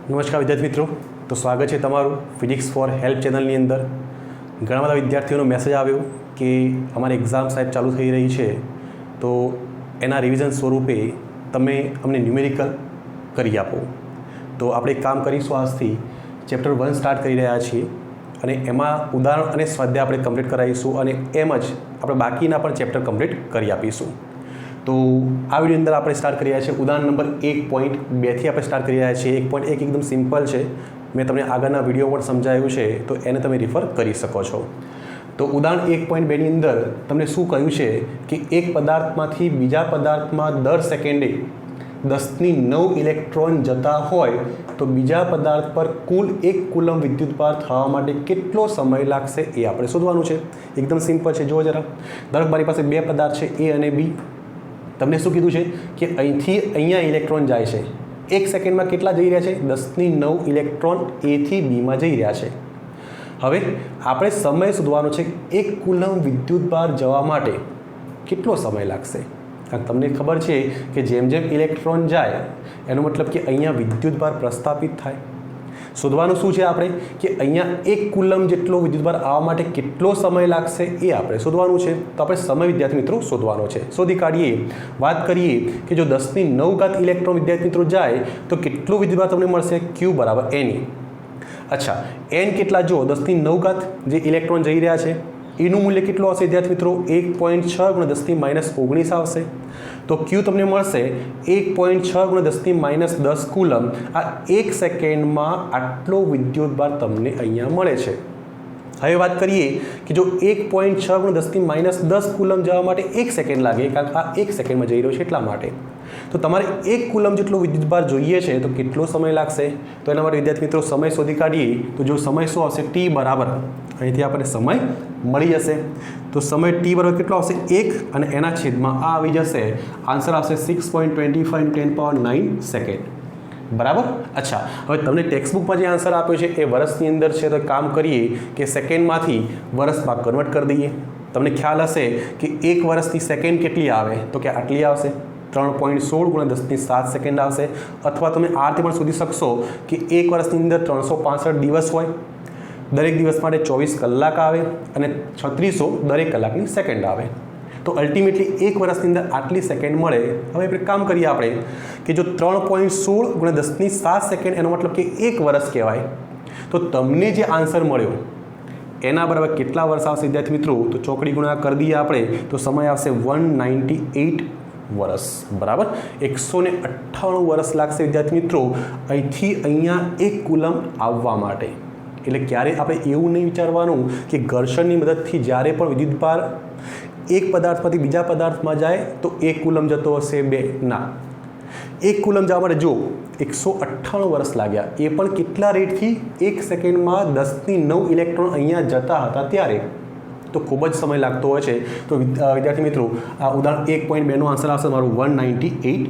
નમસ્કાર વિદ્યાર્થી મિત્રો, તો સ્વાગત છે તમારું ફિઝિક્સ ફોર હેલ્પ ચેનલની અંદર. ઘણા બધા વિદ્યાર્થીઓનો મેસેજ આવ્યો કે અમારી એક્ઝામ સાહેબ ચાલુ થઈ રહી છે, તો એના રિવિઝન સ્વરૂપે તમે અમને ન્યુમેરિકલ કરી આપો. તો આપણે એક કામ કરીશું, આજથી ચેપ્ટર 1 સ્ટાર્ટ કરી રહ્યા છીએ અને એમાં ઉદાહરણ અને સ્વાધ્યાય આપણે કમ્પ્લીટ કરાવીશું અને એમ જ આપણે બાકીના પણ ચેપ્ટર કમ્પ્લીટ કરી આપીશું. તો આ વિડીયો અંદર આપણે સ્ટાર્ટ કરી રહ્યા છીએ ઉદાહરણ નંબર 1.2થી આપણે સ્ટાર્ટ કરી રહ્યા છીએ. 1.1 એકદમ સિમ્પલ છે, મેં તમને આગળના વિડીયો પણ સમજાવ્યું છે, તો એને તમે રિફર કરી શકો છો. તો ઉદાહરણ 1.2ની અંદર તમને શું કહ્યું છે કે એક પદાર્થમાંથી બીજા પદાર્થમાં દર સેકન્ડે 10⁹ ઇલેક્ટ્રોન જતા હોય તો બીજા પદાર્થ પર કુલ 1 કુલમ વિદ્યુતભાર થવા માટે કેટલો સમય લાગશે એ આપણે શોધવાનું છે. એકદમ સિમ્પલ છે. જુઓ જરા, ધારો મારી પાસે બે પદાર્થ છે A અને B. તમને શું કીધું છે કે અહીંથી અહીંયા ઇલેક્ટ્રોન જાય છે, 1 સેકન્ડમાં કેટલા જઈ રહ્યા છે? 10⁹ ઇલેક્ટ્રોન Aથી Bમાં જઈ રહ્યા છે. હવે આપણે સમય શોધવાનો છે, 1 કુલમ વિદ્યુતભાર જવા માટે કેટલો સમય લાગશે. કારણ કે તમને ખબર છે કે જેમ જેમ ઇલેક્ટ્રોન જાય એનો મતલબ કે અહીંયા વિદ્યુતભાર પ્રસ્થાપિત થાય. શોધવાનું શું છે આપણે કે અહીંયા 1 કુલમ જેટલો વિદ્યુતભાર આવવા માટે કેટલો સમય લાગશે એ આપણે શોધવાનું છે. તો આપણે સમય વિદ્યાર્થી મિત્રો શોધવાનો છે. શોધી કાઢીએ. વાત કરીએ કે જો 10⁹ ઇલેક્ટ્રોન વિદ્યાર્થી મિત્રો જાય તો કેટલું વિદ્યુતભાર તમને મળશે? Q = Ne. અચ્છા, n કેટલા? જો 10⁹ જે ઇલેક્ટ્રોન જઈ રહ્યા છે એનું મૂલ્ય કેટલું આવશે વિદ્યાર્થી મિત્રો? 1.6 × 10⁻19 આવશે. તો Q તમને મળશે 1.6 × 10⁻10 કુલમ. આ 1 સેકન્ડમાં આટલો વિદ્યુતભાર તમને અહીંયા મળે છે. હવે વાત કરીએ કે જો 1.6 × 10⁻10 કુલમ જવા માટે 1 સેકન્ડ લાગે, કારણ કે આ 1 સેકન્ડમાં જઈ રહ્યો છે એટલા માટે. તો તમારે 1 કુલમ જેટલો વિદ્યુતભાર જોઈએ છે તો કેટલો સમય લાગશે? તો એના માટે વિદ્યાર્થી મિત્રો સમય શોધી કાઢીએ. તો જો સમય શું આવશે? T બરાબર, અહીંથી આપણને સમય મળી જશે. તો સમય T બરાબર કેટલો આવશે? 1 અને એના છેદમાં આ આવી જશે. આન્સર આવશે 6.25 × 10⁹ સેકન્ડ. બરાબર. અચ્છા, હવે તમને ટેક્સ્ટબુકમાં જે આન્સર આપ્યો છે એ વર્ષની અંદર છે, તો કામ કરીએ કે સેકન્ડમાંથી વર્ષમાં કન્વર્ટ કરી દઈએ. તમને ખ્યાલ હશે કે 1 વર્ષની સેકન્ડ કેટલી આવે? તો કે આટલી આવશે, 3.16 × 10⁷ સેકન્ડ આવશે. અથવા તમે આ રીતે પણ શોધી શકશો કે 1 વર્ષની અંદર 365 દિવસ હોય, દરેક દિવસ માટે 24 કલાક આવે અને 3600 દરેક કલાકની સેકન્ડ આવે. તો અલ્ટિમેટલી 1 વર્ષની અંદર આટલી સેકન્ડ મળે. હવે આપણે કામ કરીએ આપણે કે જો 3.16 × 10⁷ સેકન્ડ એનો મતલબ કે 1 વર્ષ કહેવાય. તો તમને જે આન્સર મળ્યો એના બરાબર કેટલા વર્ષ આવશે વિદ્યાર્થી મિત્રો? તો ચોકડી ગુણાકાર કરી દઈએ આપણે, તો સમય આવશે 198 વર્ષ. બરાબર, 198 વર્ષ લાગશે વિદ્યાર્થી મિત્રો અહીંથી અહીંયા 1 કુલમ આવવા માટે. એટલે ક્યારે આપણે એવું નહીં વિચારવાનું કે ઘર્ષણની મદદથી જ્યારે પણ વિદ્યુતભાર એક પદાર્થમાંથી બીજા પદાર્થમાં જાય તો 1 કુલમ જતો હશે, 2 ના. 1 કુલમ જવા માટે જો 198 વર્ષ લાગ્યા, એ પણ કેટલા રેટથી? 1 સેકન્ડમાં 10⁹ ઇલેક્ટ્રોન અહીંયા જતા હતા ત્યારે. તો ખૂબ જ સમય લાગતો હોય છે. તો વિદ્યાર્થી મિત્રો આ ઉદાહરણ 1.2નો આન્સર આવશે મારું 198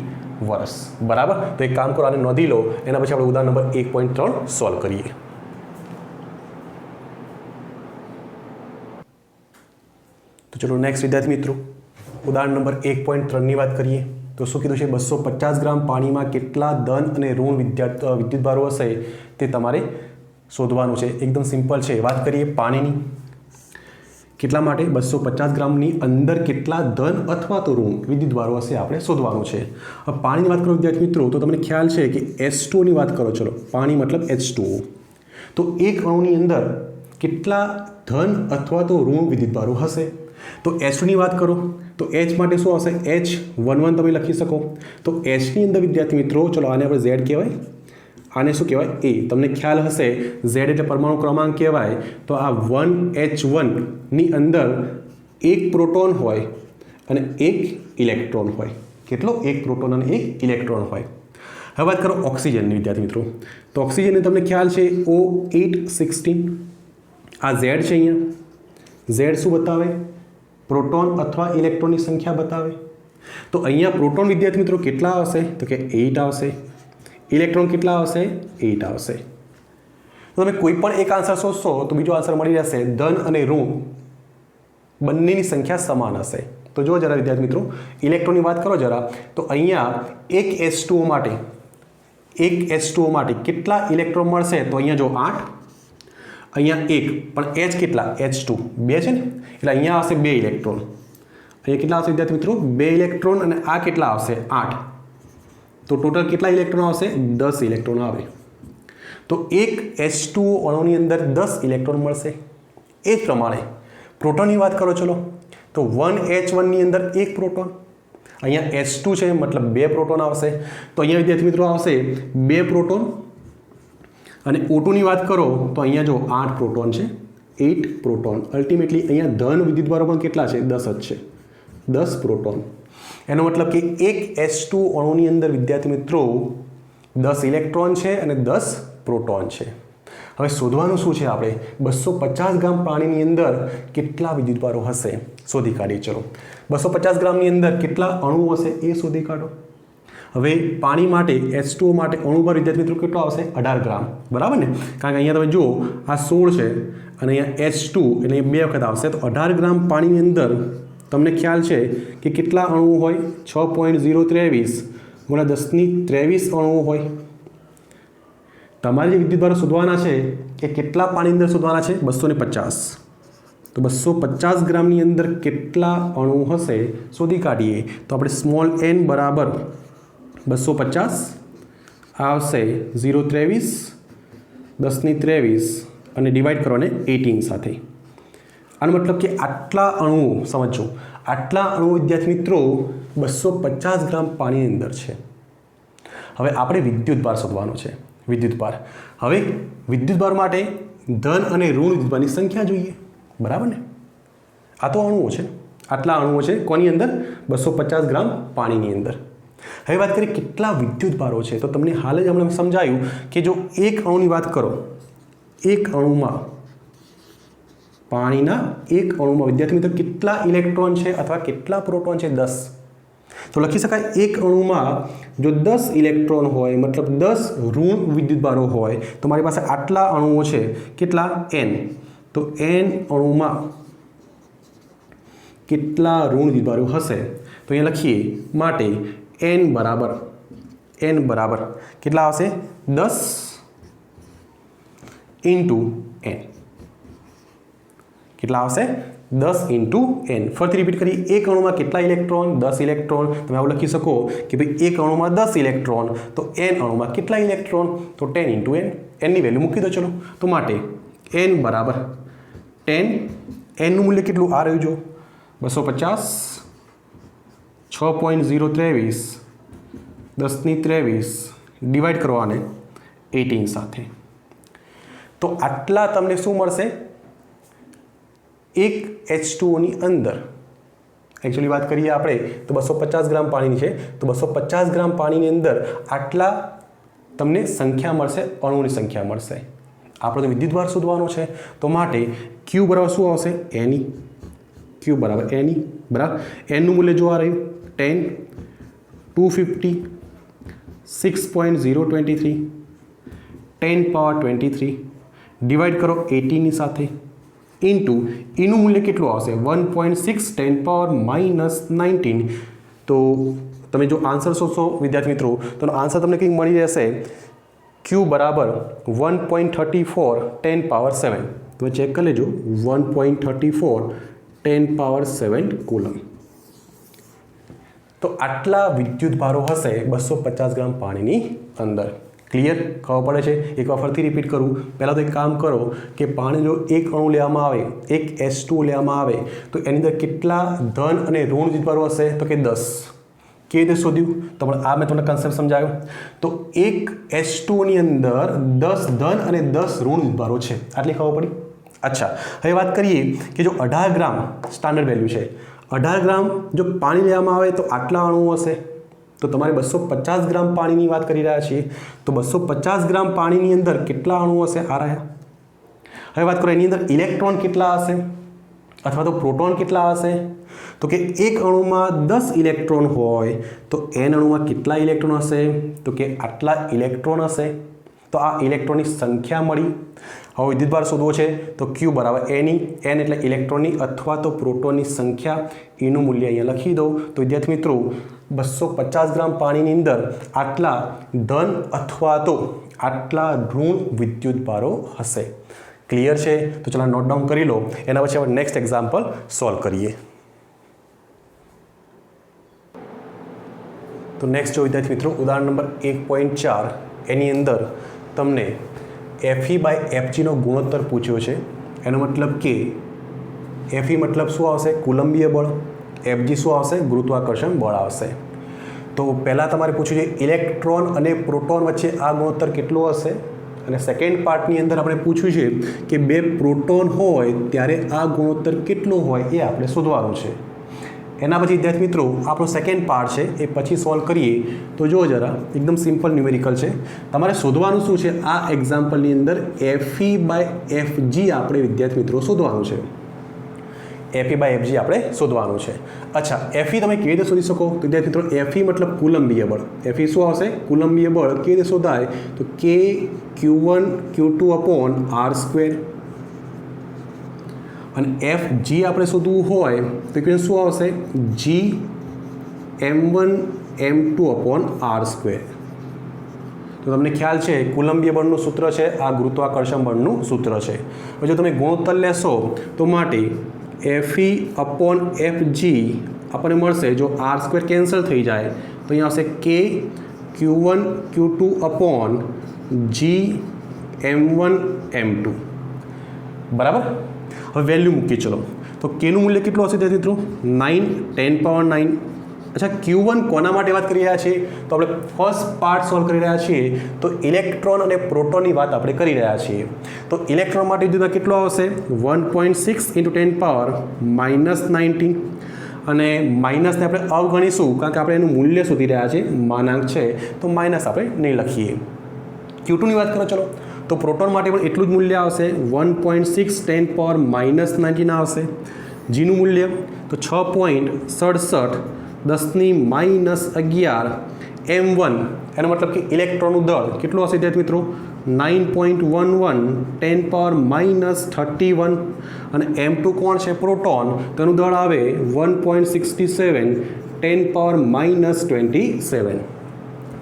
વર્ષ. બરાબર. તો એક કામ કરો, આને નોંધી લો, એના પછી આપણે ઉદાહરણ નંબર 1.3 સોલ્વ કરીએ. તો ચલો નેક્સ્ટ વિદ્યાર્થી મિત્રો ઉદાહરણ નંબર 1.3ની વાત કરીએ. તો શું કીધું છે? 250 ગ્રામ પાણીમાં કેટલા ધન અને ઋણ વિદ્યુતભારો હશે તે તમારે શોધવાનું છે. એકદમ સિમ્પલ છે. વાત કરીએ પાણીની. કેટલા માટે? 250 ગ્રામની અંદર કેટલા ધન અથવા તો ઋણ વિદ્યુતભારો હશે આપણે શોધવાનું છે. હવે પાણીની વાત કરો વિદ્યાર્થી મિત્રો, તો તમને ખ્યાલ છે કે H2O ની વાત કરો. ચલો, પાણી મતલબ H2O. તો એક અણુની અંદર કેટલા ધન અથવા તો ઋણ વિદ્યુતભારો હશે? તો H2 ની વાત કરો તો H માટે શું આવશે? H11 તમે લખી શકો. તો Hની અંદર વિદ્યાર્થી મિત્રો, ચલો આને આપણે Z કહેવાય, આને શું કહેવાય? A. તમને ખ્યાલ હશે Z એટલે પરમાણુ ક્રમાંક કહેવાય. તો આ 1H1ની અંદર 1 પ્રોટોન હોય અને 1 ઇલેક્ટ્રોન હોય. કેટલો? 1 પ્રોટોન અને 1 ઇલેક્ટ્રોન હોય. હવે વાત કરો ઓક્સિજનની વિદ્યાર્થી મિત્રો. તો ઓક્સિજનને તમને ખ્યાલ છે O816. આ Z છે અહીંયા. Z શું બતાવે? પ્રોટોન અથવા ઇલેક્ટ્રોનની સંખ્યા બતાવે. તો અહીંયા પ્રોટોન વિદ્યાર્થી મિત્રો કેટલા આવશે? તો કે 8 આવશે. ઇલેક્ટ્રોન કેટલા આવશે? 8 આવશે. તો તમે કોઈ પણ એક આન્સર શોધશો તો બીજો આન્સર મળી જશે. ધન અને ઋણ બંનેની સંખ્યા સમાન હશે. તો જો જરા વિદ્યાર્થી મિત્રો ઇલેક્ટ્રોનની વાત કરો જરા, તો અહીંયા એક H2O માટે એક H2O માટે કેટલા ઇલેક્ટ્રોન મળશે? તો અહીંયા જો 8, અહીંયા 1, પણ H કેટલા? H2 2 છે ને, એટલે અહીંયા આવશે 2 ઇલેક્ટ્રોન. અહીંયા કેટલા આવશે વિદ્યાર્થી મિત્રો? 2 ઇલેક્ટ્રોન. અને આ કેટલા આવશે? 8. તો ટોટલ કેટલા ઇલેક્ટ્રોન આવશે? 10 ઇલેક્ટ્રોન આવે. તો એક H2O અણુની અંદર 10 ઇલેક્ટ્રોન મળશે. એ જ પ્રમાણે પ્રોટોનની વાત કરો ચલો, તો 1H1 ની અંદર 1 પ્રોટોન, અહીંયા H2 છે મતલબ 2 પ્રોટોન આવશે. તો અહીંયા વિદ્યાર્થી મિત્રો આવશે 2 પ્રોટોન. અને O2 ની વાત કરો તો અહીંયા જો 8 પ્રોટોન છે, 8 પ્રોટોન. અલ્ટિમેટલી અહીંયા ધન વિદ્યુતભારો પણ કેટલા છે? 10 જ છે, 10 પ્રોટોન. એનો મતલબ કે એક H2 અણુની અંદર વિદ્યાર્થી મિત્રો 10 ઇલેક્ટ્રોન છે અને 10 પ્રોટોન છે. હવે શોધવાનું શું છે? આપણે 250 ગ્રામ પાણીની અંદર કેટલા વિદ્યુતભારો હશે શોધી કાઢીએ. ચલો, 250 ગ્રામની અંદર કેટલા અણુ હશે એ શોધી કાઢો. હવે પાણી માટે H2O માટે અણુભાર વિદ્યાર્થી મિત્રો કેટલો આવશે? 18 ગ્રામ. બરાબર ને? કારણ કે અહીંયા તમે જુઓ આ 16 છે અને અહીંયા H2 એટલે 2 વખત આવશે. તો 18 ગ્રામ પાણીની અંદર તમને ખ્યાલ છે કે કેટલા અણુઓ હોય? 6.023 ગુણ્યા 1023 અણુઓ હોય. તમારે જે વિદ્યુતભારો શોધવાના છે એ કેટલા પાણીની અંદર શોધવાના છે? 250. તો 250 ગ્રામની અંદર કેટલા અણુ હશે શોધી કાઢીએ. તો આપણે સ્મોલ n બરાબર 250 આવશે 0.23 1023 અને ડિવાઈડ કરો ને 18 સાથે. આનો મતલબ કે આટલા અણુઓ, સમજો, આટલા અણુઓ વિદ્યાર્થી મિત્રો 250 ગ્રામ પાણીની અંદર છે. હવે આપણે વિદ્યુતભાર શોધવાનો છે. વિદ્યુતભાર. હવે વિદ્યુતભાર માટે ધન અને ઋણ વિદ્યુતભારની સંખ્યા જોઈએ. બરાબર ને? આ તો અણુઓ છે, આટલા અણુઓ છે કોની અંદર? 250 ગ્રામ પાણીની અંદર. હવે વાત કરીએ કેટલા વિદ્યુતભારો છે. તો તમને હાલ જ હમણાં સમજાયું કે જો એક અણુની વાત કરો, એક અણુમાં, પાણીના એક અણુમાં વિદ્યાર્થી મિત્રો કેટલા ઇલેક્ટ્રોન છે અથવા કેટલા પ્રોટોન છે? 10. તો લખી શકાય એક અણુમાં જો 10 ઇલેક્ટ્રોન હોય મતલબ 10 ઋણ વિદ્યુતભારો હોય તો મારી પાસે આટલા અણુઓ છે. કેટલા? n. તો n અણુમાં કેટલા ઋણ વિદ્યુતભારો હશે? તો અહીંયા લખીએ માટે n બરાબર કેટલા આવશે? 10 ઇન્ટુ n. કેટલા આવશે? 10 ઇન્ટુ n. ફરીથી રિપીટ કરીએ, એક અણુમાં કેટલા ઇલેક્ટ્રોન? 10 ઇલેક્ટ્રોન. તમે આવું લખી શકો કે ભાઈ એક અણુમાં 10 ઇલેક્ટ્રોન, તો n અણુમાં કેટલા ઇલેક્ટ્રોન? તો 10 ઇન્ટુ n. n ની વેલ્યુ મૂકી દો ચલો. તો માટે n બરાબર 10. n નું મૂલ્ય કેટલું આ રહ્યું? જો 250 6.023 1023 ડિવાઈડ કરો આને 18 સાથે. તો આટલા તમને શું મળશે? એક H2O ની અંદર એકચ્યુઅલી વાત કરીએ આપણે તો 250 ગ્રામ પાણીની છે. તો 250 ગ્રામ પાણીની અંદર આટલા તમને સંખ્યા મળશે, અણુની સંખ્યા મળશે. આપણે તો વિદ્યુતભાર શોધવાનો છે. તો માટે Q બરાબર શું આવશે? Ne. Q બરાબર Ne. બરાબર. n નું મૂલ્ય જો આ રહ્યું 10 250 6.023 10 પાવર 23 ડિવાઈડ કરો 18 ની સાથે ઇન્ટુ એનું મૂલ્ય કેટલું આવશે? 1.6 10 પાવર -19. તો તમે જો આન્સર શોધશો વિદ્યાર્થી મિત્રો તો આન્સર તમને કંઈક મળી રહેશે Q બરાબર 1.34 10 પાવર 7. તમે ચેક કરી લેજો 1.34 10 પાવર 7 કુલમ. તો આટલા વિદ્યુતભારો હશે 250 ગ્રામ પાણીની અંદર. ક્લિયર? ખબર પડે છે? એકવાર ફરીથી રિપીટ કરું. પહેલાં તો એક કામ કરો કે પાણી જો એક અણુ લેવામાં આવે, એક H2O લેવામાં આવે તો એની અંદર કેટલા ધન અને ઋણ વિદ્યુતભારો હશે? તો કે 10. કેવી રીતે શોધ્યું? તો આ મેં તમને કન્સેપ્ટ સમજાવ્યો. તો એક H2O ની અંદર 10 ધન અને 10 ઋણ વિદ્યુતભારો છે. આટલી ખબર પડી? અચ્છા, હવે વાત કરીએ કે જો 18 ગ્રામ સ્ટાન્ડર્ડ વેલ્યુ છે, 18 ગ્રામ જો પાણી લેવામાં આવે તો આટલા અણુઓ હશે. તો તમારે 250 ગ્રામ પાણીની વાત કરી રહ્યા છીએ. તો 250 ગ્રામ પાણીની અંદર કેટલા અણુઓ હશે? આ રહ્યા. હવે વાત કરો એની અંદર ઇલેક્ટ્રોન કેટલા હશે અથવા તો પ્રોટોન કેટલા હશે? તો કે એક અણુમાં 10 ઇલેક્ટ્રોન હોય તો n અણુમાં કેટલા ઇલેક્ટ્રોન હશે? તો કે આટલા ઇલેક્ટ્રોન હશે. તો આ ઇલેક્ટ્રોનની સંખ્યા મળી. હવે વિદ્યુતભાર શોધવો છે તો Q બરાબર N એટલે ઇલેક્ટ્રોનની અથવા તો પ્રોટોનની સંખ્યા, એનું મૂલ્ય અહીંયા લખી દો. તો વિદ્યાર્થી મિત્રો 250 ગ્રામ પાણીની અંદર આટલા ધન અથવા તો આટલા ઋણ વિદ્યુતભારો હશે. ક્લિયર છે? તો ચાલો નોટ ડાઉન કરી લો. એના પછી આપણે નેક્સ્ટ એક્ઝામ્પલ સોલ્વ કરીએ. તો નેક્સ્ટ જો વિદ્યાર્થી મિત્રો ઉદાહરણ નંબર 1.4 એની અંદર તમને Fe/Fg નો ગુણોત્તર પૂછ્યો છે. એનો મતલબ કે Fe મતલબ શું આવશે? કુલંબીય બળ. Fg શું આવશે? ગુરુત્વાકર્ષણ બળ આવશે. તો પહેલાં તમારે પૂછ્યું છે ઇલેક્ટ્રોન અને પ્રોટોન વચ્ચે આ ગુણોત્તર કેટલો હશે, અને સેકન્ડ પાર્ટની અંદર આપણે પૂછ્યું છે કે બે પ્રોટોન હોય ત્યારે આ ગુણોત્તર કેટલો હોય એ આપણે શોધવાનું છે. એના પછી વિદ્યાર્થી મિત્રો આપણો સેકન્ડ પાર્ટ છે એ પછી સોલ્વ કરીએ. તો જો જરા એકદમ સિમ્પલ ન્યુમેરિકલ છે. તમારે શોધવાનું શું છે? આ એક્ઝામ્પલની અંદર Fe/Fg આપણે વિદ્યાર્થી મિત્રો શોધવાનું છે. Fe/Fg આપણે શોધવાનું છે. અચ્છા, Fe તમે કેવી રીતે શોધી શકો? તો વિદ્યાર્થી મિત્રો Fe મતલબ કુલંબીય બળ. Fe શું આવશે? કુલંબીય બળ. કેવી રીતે શોધાય? તો K Q1 Q2/R². અને Fg આપણે શોધવું હોય તો કે શું આવશે? G m1 m2/R². તો તમને ખ્યાલ છે કુલંબીય બળનું સૂત્ર છે, આ ગુરુત્વાકર્ષણ બળનું સૂત્ર છે. જો તમે ગુણોત્તર લેશો તો માટે Fe/Fg આપણને મળશે, જો R² કેન્સલ થઈ જાય તો અહીંયા આવશે K Q1 Q2/G m1 m2. બરાબર? હવે વેલ્યુ મૂકી ચલો. તો કેનું મૂલ્ય કેટલું હશે ત્યાં મિત્રો? 9 10⁻9. અચ્છા, Q1 કોના માટે વાત કરી રહ્યા છીએ? તો આપણે ફર્સ્ટ પાર્ટ સોલ્વ કરી રહ્યા છીએ. તો ઇલેક્ટ્રોન અને પ્રોટોનની વાત આપણે કરી રહ્યા છીએ. તો ઇલેક્ટ્રોન માટે વિદ્યુતભાર કેટલો આવશે? 1.6 × 10⁻−19. અને માઇનસને આપણે અવગણીશું કારણ કે આપણે એનું મૂલ્ય શોધી રહ્યા છીએ, માનાંક છે તો માઇનસ આપણે નહીં લખીએ. Q2ની વાત કરો ચલો. તો પ્રોટોન માટે પણ એટલું જ મૂલ્ય આવશે, 1.6 10⁻−19 આવશે. જીનું મૂલ્ય તો 6.67 10⁻11 m1. એનો મતલબ કે ઇલેક્ટ્રોનનું દળ કેટલું હશે વિદ્યાર્થી મિત્રો? 9.11 10⁻31. અને m2 કોણ છે? પ્રોટોન. તો એનું દળ આવે 1.67 10⁻27.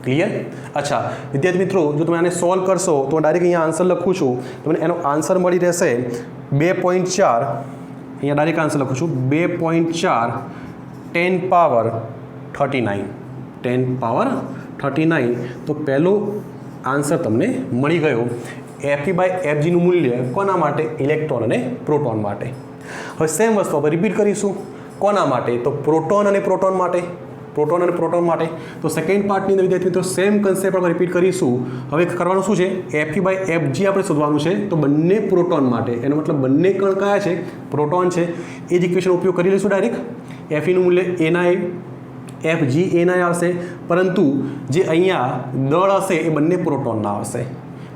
ક્લિયર? અચ્છા વિદ્યાર્થી મિત્રો, જો તમે આને સોલ્વ કરશો તો ડાયરેક્ટ અહીંયા આન્સર લખું છું. તમને એનો આન્સર મળી રહેશે 2.4. અહીંયા ડાયરેક્ટ આન્સર લખું છું 2.4 10⁻39. 10⁻39. તો પહેલો આન્સર તમને મળી ગયો. Fe/Fgનું મૂલ્ય કોના માટે? ઇલેક્ટ્રોન અને પ્રોટોન માટે. હવે સેમ વસ્તુ આપણે રિપીટ કરીશું. કોના માટે? તો પ્રોટોન અને પ્રોટોન માટે. પ્રોટોન અને પ્રોટોન માટે. તો સેકન્ડ પાર્ટની અંદર વિદ્યાર્થી મિત્રો સેમ કન્સેપ્ટ આપણે રિપીટ કરીશું. હવે કરવાનું શું છે? Fe/Fg આપણે શોધવાનું છે. તો બંને પ્રોટોન માટે, એનો મતલબ બંને કણ કયા છે? પ્રોટોન છે. એ જ ઇક્વેશન ઉપયોગ કરી લઈશું ડાયરેક્ટ. Feનું મૂલ્ય ni, Fg ni આવશે. પરંતુ જે અહીંયા દળ હશે એ બંને પ્રોટોનના આવશે.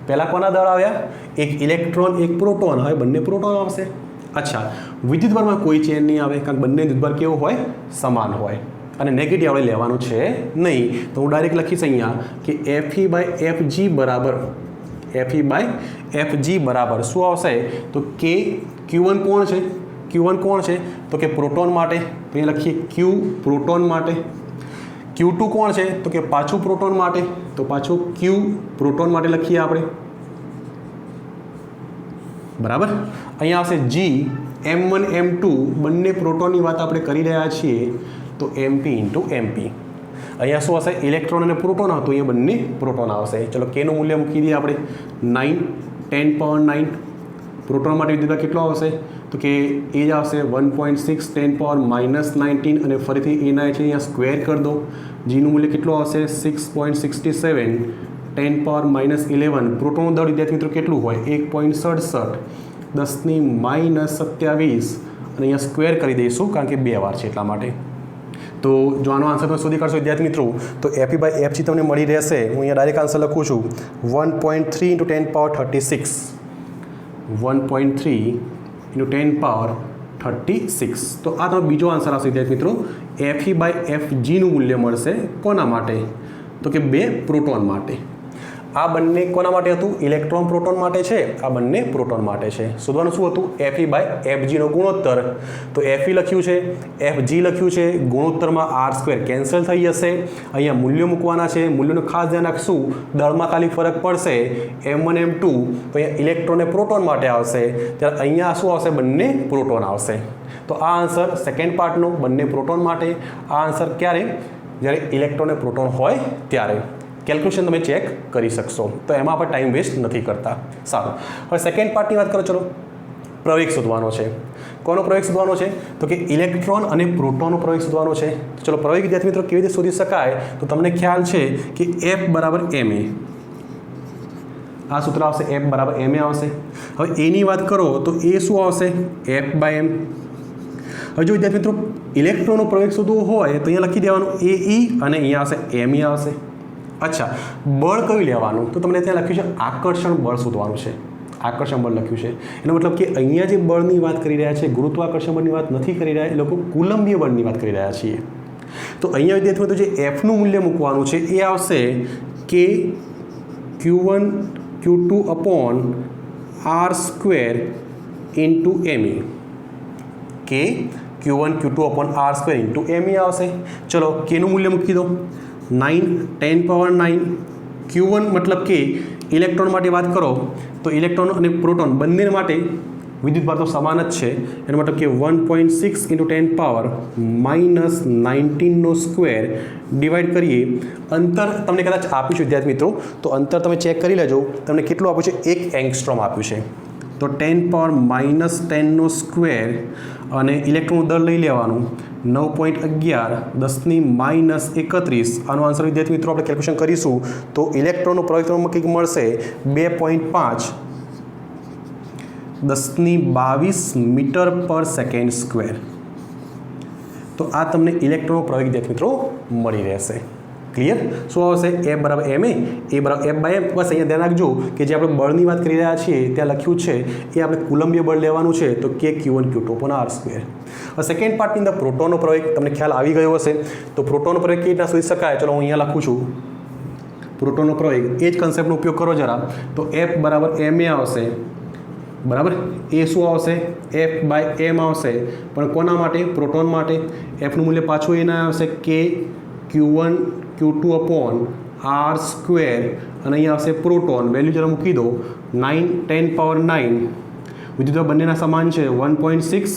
પહેલાં કોના દળ આવ્યા? એક ઇલેક્ટ્રોન એક પ્રોટોન. હવે બંને પ્રોટોન આવશે. અચ્છા, વિદ્યુતભારમાં કોઈ ચેન્જ નહીં આવે કારણ કે બંને વિદ્યુતભાર કેવો હોય? સમાન હોય. અને નેગેટિવ આપણે લેવાનું છે નહીં. તો હું ડાયરેક્ટ લખીશ અહીંયા કે Fe/Fg બરાબર શું આવશે? તો કે Q1 કોણ છે? Q1 કોણ છે? તો કે પ્રોટોન માટે. તો અહીંયા લખીએ Q પ્રોટોન માટે. Q2 કોણ છે? તો કે પાછું પ્રોટોન માટે. તો પાછું Q પ્રોટોન માટે લખીએ આપણે. બરાબર? અહીંયા આવશે G m1 m2. બંને પ્રોટોનની વાત આપણે કરી રહ્યા છીએ. તો mp × mp. અહીંયા શું હશે? ઇલેક્ટ્રોન અને પ્રોટોન હતું, અહીંયા બંને પ્રોટોન આવશે. ચલો કેનું મૂલ્ય મૂકી દઈએ આપણે 9 10⁻9. પ્રોટોન માટે વિદ્યુતભાર કેટલો આવશે? તો કે એ જ આવશે 1.6 10⁻−19. અને ફરીથી એના છે અહીંયા સ્ક્વેર કરી દો. જીનું મૂલ્ય કેટલું આવશે? 6.67 10⁻−11. પ્રોટોનનું દળ વિદ્યાર્થી મિત્રો કેટલું હોય? 1.67 10⁻27. અને અહીંયા સ્ક્વેર કરી દઈશું કારણ કે 2 વાર છે એટલા માટે. તો જો આનો આન્સર તમે શોધી કાઢશો વિદ્યાર્થી મિત્રો તો Fe/Fg તમને મળી રહેશે. હું અહીંયા ડાયરેક્ટ આન્સર લખું છું 1.3 × 10⁻36. 1.3 × 10⁻36. તો આ તમારો બીજો આન્સર આવશે વિદ્યાર્થી મિત્રો. Fe/Fgનું મૂલ્ય મળશે કોના માટે? તો કે બે પ્રોટોન માટે. આ બંને કોના માટે હતું? ઇલેક્ટ્રોન પ્રોટોન માટે છે, આ બંને પ્રોટોન માટે છે. શોધવાનું શું હતું? Fe/Fg નો ગુણોત્તર. તો Fe લખ્યું છે, Fg લખ્યું છે, ગુણોત્તરમાં r² કેન્સલ થઈ જશે. અહીંયા મૂલ્યો મૂકવાના છે, મૂલ્યોનું ખાસ ધ્યાન રાખશું. દળમાં ખાલી ફરક પડશે, m1 m2 તો અહીંયા ઇલેક્ટ્રોન અને પ્રોટોન માટે આવશે, ત્યારે અહીંયા શું આવશે? બંને પ્રોટોન આવશે. તો આ આન્સર સેકન્ડ પાર્ટનો બંને પ્રોટોન માટે. આ આન્સર ક્યારે? જ્યારે ઇલેક્ટ્રોન અને પ્રોટોન હોય ત્યારે. કેલ્ક્યુલેશન તમે ચેક કરી શકશો, તો એમાં આપણે ટાઈમ વેસ્ટ નથી કરતા. સારું, હવે સેકન્ડ પાર્ટની વાત કરો. ચલો, પ્રવેગ શોધવાનો છે. કોનો પ્રવેગ શોધવાનો છે? તો કે ઇલેક્ટ્રોન અને પ્રોટોનનો પ્રવેગ શોધવાનો છે. ચલો, પ્રવેગ વિદ્યાર્થી મિત્રો કેવી રીતે શોધી શકાય? તો તમને ખ્યાલ છે કે F બરાબર ma, આ સૂત્ર આવશે, F બરાબર ma આવશે. હવે એની વાત કરો તો એ શું આવશે? F/m. હવે જો વિદ્યાર્થી મિત્રો ઇલેક્ટ્રોનનો પ્રવેગ શોધવો હોય તો અહીંયા લખી દેવાનું ae અને અહીંયા આવશે me આવશે. અચ્છા, બળ કયું લેવાનું? તો તમને ત્યાં લખ્યું છે આકર્ષણ બળ શોધવાનું છે. આકર્ષણ બળ લખ્યું છે, એનો મતલબ કે અહીંયા જે બળની વાત કરી રહ્યા છે, ગુરુત્વાકર્ષણ બળની વાત નથી કરી રહ્યા, એ લોકો કુલંબીય બળની વાત કરી રહ્યા છીએ. તો અહીંયા વિદ્યાર્થી મિત્રો જે એફનું મૂલ્ય મૂકવાનું છે એ આવશે કે Q1 Q2 upon r² into me. કે Q1 Q2 upon r² into me આવશે. ચલો, કેનું મૂલ્ય મૂકી દો, 9 Q1 મતલબ કે ઇલેક્ટ્રોન માટે વાત કરો તો ઇલેક્ટ્રોન અને પ્રોટોન બંને માટે વિદ્યુતભાર તો સમાન જ છે, એનો મતલબ કે 1.6 × 10⁻⁻19² ડિવાઈડ કરીએ. અંતર તમને કદાચ આપ્યું છે વિદ્યાર્થી મિત્રો, તો અંતર તમે ચેક કરી લેજો, તમને કેટલું આપ્યું છે? 1 એંગસ્ટ્રોમ આપ્યું છે. તો 10⁻⁻10² અને ઇલેક્ટ્રોનનું દળ લઈ લેવાનું 9.11 10⁻31. આનો આન્સર વિદ્યાર્થી મિત્રો આપણે કેલ્ક્યુલેશન કરીશું તો ઇલેક્ટ્રોનનો પ્રવેગમાં કંઈક મળશે 2.5 10⁻22 મીટર/સેકન્ડ². તો આ તમને ઇલેક્ટ્રોનનો પ્રવેગ વિદ્યાર્થી મિત્રો મળી રહેશે. ક્લિયર? શું આવશે? F બરાબર ma, A બરાબર F/m. બસ અહીંયા ધ્યાન રાખજો કે જે આપણે બળની વાત કરી રહ્યા છીએ ત્યાં લખ્યું છે એ આપણે કુલંબીય બળ લેવાનું છે, તો કે Q1 Q2 upon r². હવે સેકન્ડ પાર્ટની અંદર પ્રોટોનનો પ્રવેગ તમને ખ્યાલ આવી ગયો હશે. તો પ્રોટોનનો પ્રવેગ કેવી રીતના શોધી શકાય? ચલો, હું અહીંયા લખું છું પ્રોટોનનો પ્રવેગ. એ જ કન્સેપ્ટનો ઉપયોગ કરો જરા. તો F બરાબર ma આવશે, બરાબર. એ શું આવશે? F/m આવશે, પણ કોના માટે? પ્રોટોન માટે. એફનું મૂલ્ય પાછું એના આવશે કે Q1 Q2 અપોન r² અને અહીંયા આવશે પ્રોટોન. વેલ્યુ જરા મૂકી દો, 10⁻9. વિદ્યુત બંનેના સમાન છે, 1.6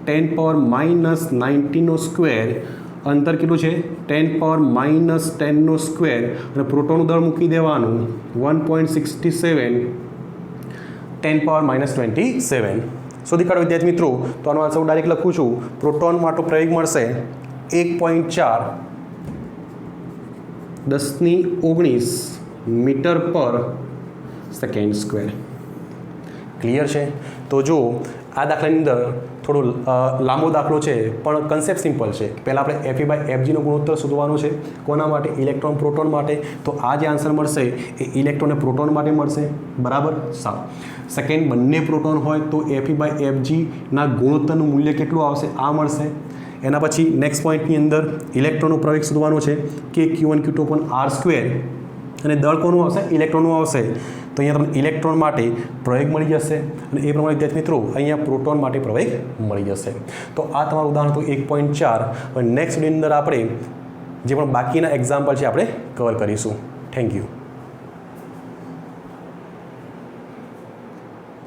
10⁻⁻19². અંતર કેટલું છે? 10⁻⁻10² અને પ્રોટોનનું દળ મૂકી દેવાનું 1.67 10⁻⁻27. શોધી કાઢો વિદ્યાર્થી મિત્રો. તો આનો આન્સર હું ડાયરેક્ટ લખું છું. પ્રોટોન માટે પ્રવેગ મળશે 1.4 10⁻19 મીટર/સેકન્ડ². ક્લિયર છે? તો જો આ દાખલાની અંદર થોડો લાંબો દાખલો છે પણ કન્સેપ્ટ સિમ્પલ છે. પહેલાં આપણે Fe/Fg નો ગુણોત્તર શોધવાનો છે. કોના માટે? ઇલેક્ટ્રોન પ્રોટોન માટે. તો આ જે આન્સર મળશે એ ઇલેક્ટ્રોન અને પ્રોટોન માટે મળશે, બરાબર. સારું, સેકન્ડ બંને પ્રોટોન હોય તો Fe/Fg ના ગુણોત્તરનું મૂલ્ય કેટલું આવશે? આ મળશે. એના પછી નેક્સ્ટ પોઈન્ટની અંદર ઇલેક્ટ્રોનનો પ્રવેગ શોધવાનો છે કે Q1 Q2 upon r² અને દળ કોનું આવશે? ઇલેક્ટ્રોનનું આવશે. તો અહીંયા તમને ઇલેક્ટ્રોન માટે પ્રવેગ મળી જશે અને એ પ્રમાણે વિદ્યાર્થી મિત્રો અહીંયા પ્રોટોન માટે પ્રવેગ મળી જશે. તો આ તમારું ઉદાહરણ હતું 1.4. હવે નેક્સ્ટ વિડીયોની અંદર આપણે જે પણ બાકીના એક્ઝામ્પલ છે આપણે કવર કરીશું. Thank you.